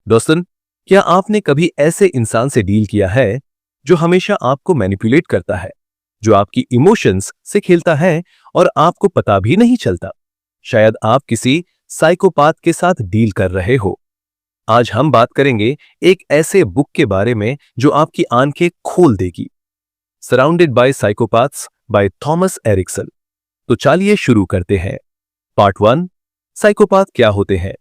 दोस्तन, क्या आपने कभी ऐसे इंसान से डील किया है जो हमेशा आपको मैनिपुलेट करता है, जो आपकी इमोशंस से खेलता है और आपको पता भी नहीं चलता? शायद आप किसी साइकोपाथ के साथ डील कर रहे हो। आज हम बात करेंगे एक ऐसे बुक के बारे में जो आपकी आंखें खोल देगी। Surrounded by psychopaths by Thomas Erikson. तो चलिए शुरू करते हैं। पार्ट 1, साइकोपाथ क्या होते हैं?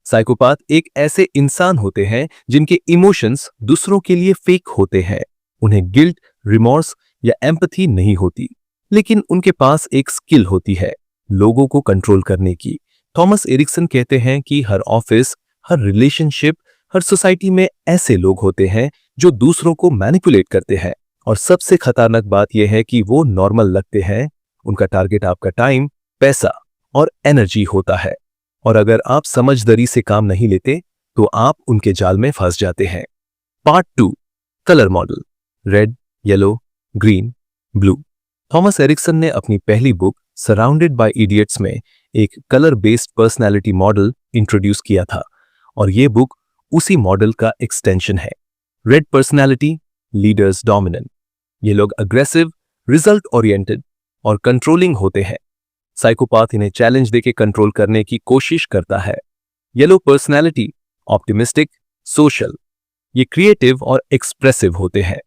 साइकोपाथ एक ऐसे इंसान होते हैं जिनके इमोशंस दूसरों के लिए फेक होते हैं। उन्हें गिल्ट, रिमोर्स या एम्पैथी नहीं होती, लेकिन उनके पास एक स्किल होती है लोगों को कंट्रोल करने की। थॉमस एरिक्सन कहते हैं कि हर ऑफिस, हर रिलेशनशिप, हर सोसाइटी में ऐसे लोग होते हैं जो दूसरों को मैनिपुलेट करते हैं। और सबसे खतरनाक बात यह है कि वो नॉर्मल लगते हैं। उनका टारगेट आपका टाइम, पैसा और एनर्जी होता है। और अगर आप समझदारी से काम नहीं लेते तो आप उनके जाल में फंस जाते हैं। Part 2, colour model. Red, yellow, green, blue. Thomas Erikson ने अपनी पहली बुक सराउंडेड बाय इडियट्स में एक colour based personality model introduce किया था, और यह बुक उसी मॉडल का एक्सटेंशन है। Red personality, leaders dominant. ये लोग अग्रेसिव, रिजल्ट ओरिएंटेड और कंट्रोलिंग होते हैं। साइकोपाथ इन्हें चैलेंज देके कंट्रोल करने की कोशिश करता है। Yellow personality, optimistic, social. ये क्रिएटिव और एक्सप्रेसिव होते हैं।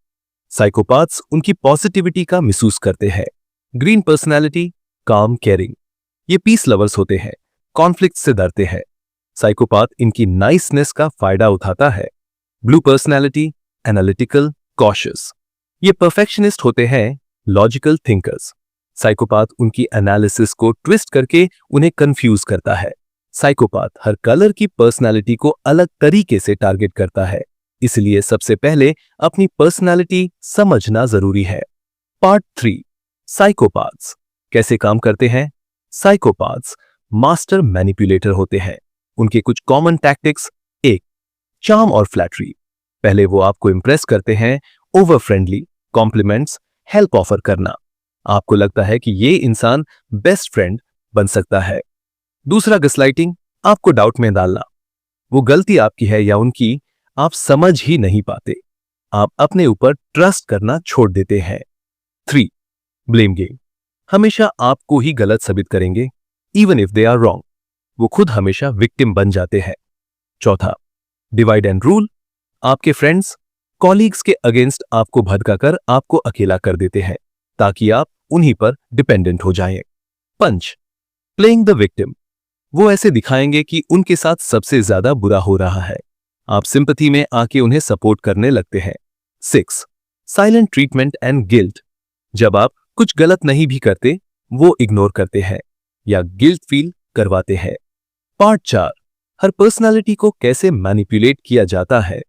साइकोपाथ्स उनकी पॉजिटिविटी का मिसयूज करते हैं। ग्रीन पर्सनालिटी, काम, केयरिंग। ये पीस लवर्स होते हैं, कॉन्फ्लिक्ट से डरते हैं। साइकोपाथ इनकी नाइसनेस का फायदा उठाता है। Blue personality, analytical, cautious. ये परफेक्शनिस्ट होते हैं, लॉजिकल थिंकर्स। साइकोपाथ उनकी एनालिसिस को ट्विस्ट करके उन्हें कंफ्यूज करता है। साइकोपाथ हर कलर की पर्सनालिटी को अलग तरीके से टारगेट करता है, इसलिए सबसे पहले अपनी पर्सनालिटी समझना जरूरी है। पार्ट 3, साइकोपाथ्स कैसे काम करते हैं? साइकोपाथ्स मास्टर मैनिपुलेटर होते हैं। उनके कुछ कॉमन टैक्टिक्स: 1, चार्म और फ्लैटरी। पहले वो आपको इंप्रेस करते हैं। Over friendly, compliments, help offer करना। आपको लगता है कि ये इंसान बेस्ट फ्रेंड बन सकता है। दूसरा, गैसलाइटिंग, आपको डाउट में डालना। वो गलती आपकी है या उनकी, आप समझ ही नहीं पाते। आप अपने ऊपर ट्रस्ट करना छोड़ देते हैं। 3, ब्लेम गेम। हमेशा आपको ही गलत साबित करेंगे, even if they are wrong. वो खुद हमेशा विक्टिम बन जाते हैं। चौथा, डिवाइड एंड रूल। आपके फ्रेंड्स, कॉलीग्स के अगेंस्ट आपको भड़काकर आपको अकेला कर देते हैं ताकि आप उन्हीं पर डिपेंडेंट हो जाएं। 5, प्लेइंग द विक्टिम। वो ऐसे दिखाएंगे कि उनके साथ सबसे ज्यादा बुरा हो रहा है। आप सिंपैथी में आके उन्हें सपोर्ट करने लगते हैं। 6, साइलेंट ट्रीटमेंट एंड गिल्ट। जब आप कुछ गलत नहीं भी करते, वो इग्नोर करते हैं या गिल्ट फील करवाते हैं। पार्ट 4, हर पर्सनालिटी को कैसे मैनिपुलेट किया जाता है?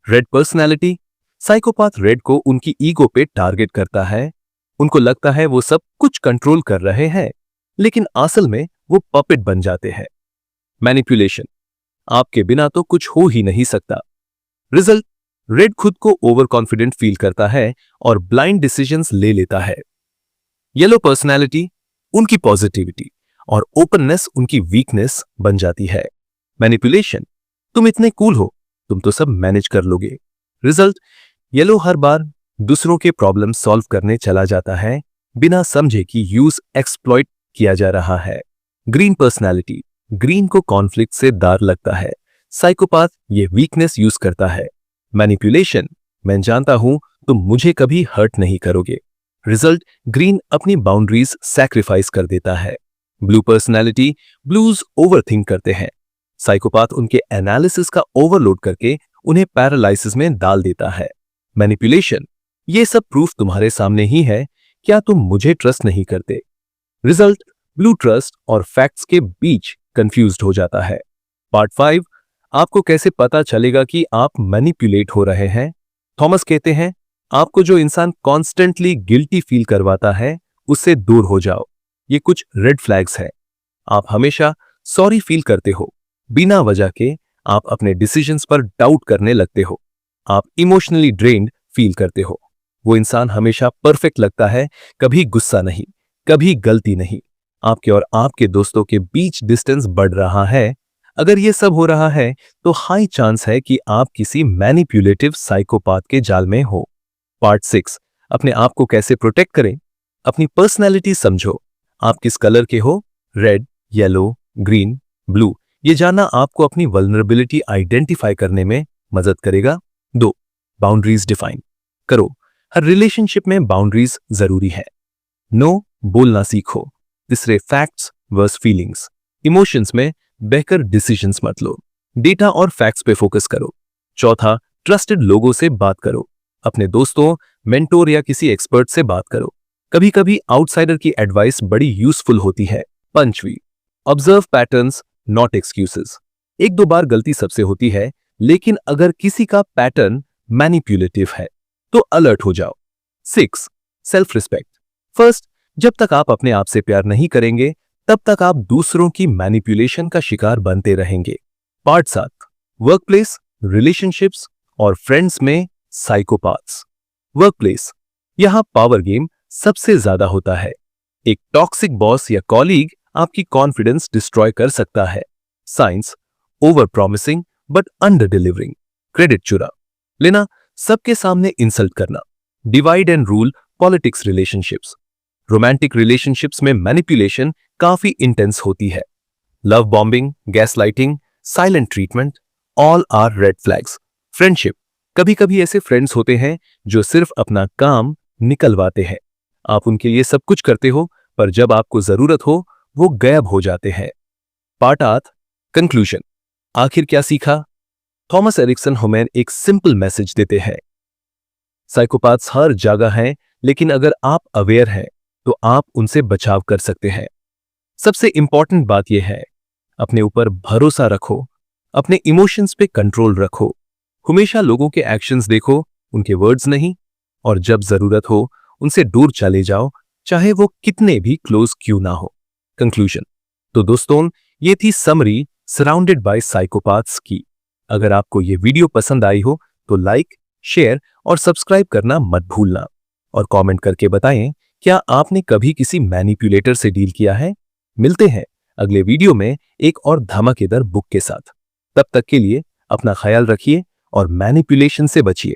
Red personality. साइकोपाथ रेड को उनकी ईगो पे टारगेट करता है। उनको लगता है वो सब कुछ कंट्रोल कर रहे हैं, लेकिन असल में वो पपेट बन जाते हैं। मैनिपुलेशन, आपके बिना तो कुछ हो ही नहीं सकता। रिजल्ट, रेड खुद को ओवर कॉन्फिडेंट फील करता है और ब्लाइंड डिसीजंस ले लेता है। येलो पर्सनालिटी, उनकी पॉजिटिविटी और ओपननेस उनकी वीकनेस बन जाती है। मैनिपुलेशन, तुम इतने कूल हो, तुम तो सब मैनेज कर लोगे। रिजल्ट, येलो हर बार दूसरों के प्रॉब्लम सॉल्व करने चला जाता है, बिना समझे कि यूज एक्सप्लॉइट किया जा रहा है। ग्रीन पर्सनालिटी, ग्रीन को कॉन्फ्लिक्ट से डर लगता है। साइकोपाथ ये वीकनेस यूज करता है। मैनिपुलेशन, मैं जानता हूं तुम मुझे कभी हर्ट नहीं करोगे। रिजल्ट, ग्रीन अपनी बाउंड्रीज सैक्रिफाइस कर देता है। ब्लू पर्सनालिटी, ब्लूज ओवरथिंक करते हैं। साइकोपाथ उनके एनालिसिस का ओवरलोड करके उन्हें पैरालाइसिस में डाल देता है। मैनिपुलेशन, ये सब प्रूफ तुम्हारे सामने ही है, क्या तुम मुझे ट्रस्ट नहीं करते? रिजल्ट, ब्लू ट्रस्ट और फैक्ट्स के बीच कंफ्यूज्ड हो जाता है। पार्ट 5, आपको कैसे पता चलेगा कि आप मैनिपुलेट हो रहे हैं? थॉमस कहते हैं, आपको जो इंसान कॉन्स्टेंटली गिल्टी फील करवाता है, उससे दूर हो जाओ। ये कुछ रेड फ्लैग्स है। आप हमेशा सॉरी फील करते हो, बिना वजह के आप अपने डिसीजंस पर डाउट करने लगते हो। आप इमोशनली ड्रेन्ड फील करते हो। वो इंसान हमेशा परफेक्ट लगता है, कभी गुस्सा नहीं, कभी गलती नहीं। आपके और आपके दोस्तों के बीच डिस्टेंस बढ़ रहा है। अगर ये सब हो रहा है तो हाई चांस है कि आप किसी मैनिपुलेटिव साइकोपाथ के जाल में हो। पार्ट 6, अपने आप को कैसे प्रोटेक्ट करें। अपनी पर्सनैलिटी समझो। आप किस कलर के हो, रेड, येलो, ग्रीन, ब्लू। ये जानना आपको अपनी वल्नरेबिलिटी आइडेंटिफाई करने में मदद करेगा। 2, बाउंड्रीज डिफाइन करो। हर रिलेशनशिप में बाउंड्रीज जरूरी है। नो बोलना सीखो। तीसरे, फैक्ट्स वर्स फीलिंग्स। इमोशंस में बहकर डिसीजंस मत लो। डेटा और फैक्ट्स पे फोकस करो। चौथा, ट्रस्टेड लोगों से बात करो। अपने दोस्तों, मेंटोर या किसी एक्सपर्ट से बात करो। कभी कभी आउटसाइडर की एडवाइस बड़ी यूजफुल होती है। पंचवी, ऑब्जर्व पैटर्न्स नॉट एक्सक्यूजेस। एक दो बार गलती सबसे होती है, लेकिन अगर किसी का पैटर्न मैनिपुलेटिव है तो अलर्ट हो जाओ। 6, सेल्फ रिस्पेक्ट। फर्स्ट, जब तक आप अपने आप से प्यार नहीं करेंगे तब तक आप दूसरों की मैनिपुलेशन का शिकार बनते रहेंगे। पार्ट 7, वर्कप्लेस, रिलेशनशिप्स और फ्रेंड्स में साइकोपाथ्स। वर्कप्लेस, यहां पावर गेम सबसे ज्यादा होता है। एक टॉक्सिक बॉस या कॉलीग आपकी कॉन्फिडेंस डिस्ट्रॉय कर सकता है। Signs, over promising but under delivering. Credit चुरा लेना, सबके सामने इंसल्ट करना। Divide and rule politics relationships. Romantic relationships में मैनिपुलेशन काफी इंटेंस होती है। Love bombing, gaslighting, silent treatment, all are red flags. Friendship, कभी कभी ऐसे फ्रेंड्स होते हैं जो सिर्फ अपना काम निकलवाते हैं। आप उनके लिए सब कुछ करते हो, पर जब आपको जरूरत हो वो गायब हो जाते हैं। Part 8, conclusion. आखिर क्या सीखा? थॉमस एरिक्सन होमेन एक सिंपल मैसेज देते हैं। साइकोपाथ्स हर जगह हैं, लेकिन अगर आप अवेयर हैं तो आप उनसे बचाव कर सकते हैं। सबसे इंपॉर्टेंट बात यह है, अपने ऊपर भरोसा रखो, अपने इमोशंस पे कंट्रोल रखो। हमेशा लोगों के एक्शंस देखो, उनके वर्ड्स नहीं, और जब जरूरत हो उनसे दूर चले जाओ, चाहे वो कितने भी क्लोज क्यों ना हो। कंक्लूजन। तो दोस्तों, ये थी समरी सराउंडेड बाय साइकोपाथ्स की। अगर आपको ये वीडियो पसंद आई हो तो लाइक, शेयर और सब्सक्राइब करना मत भूलना, और कमेंट करके बताएं क्या आपने कभी किसी मैनिपुलेटर से डील किया है। मिलते हैं अगले वीडियो में एक और धमाकेदार बुक के साथ। तब तक के लिए अपना ख्याल रखिए और मैनिपुलेशन से बचिए।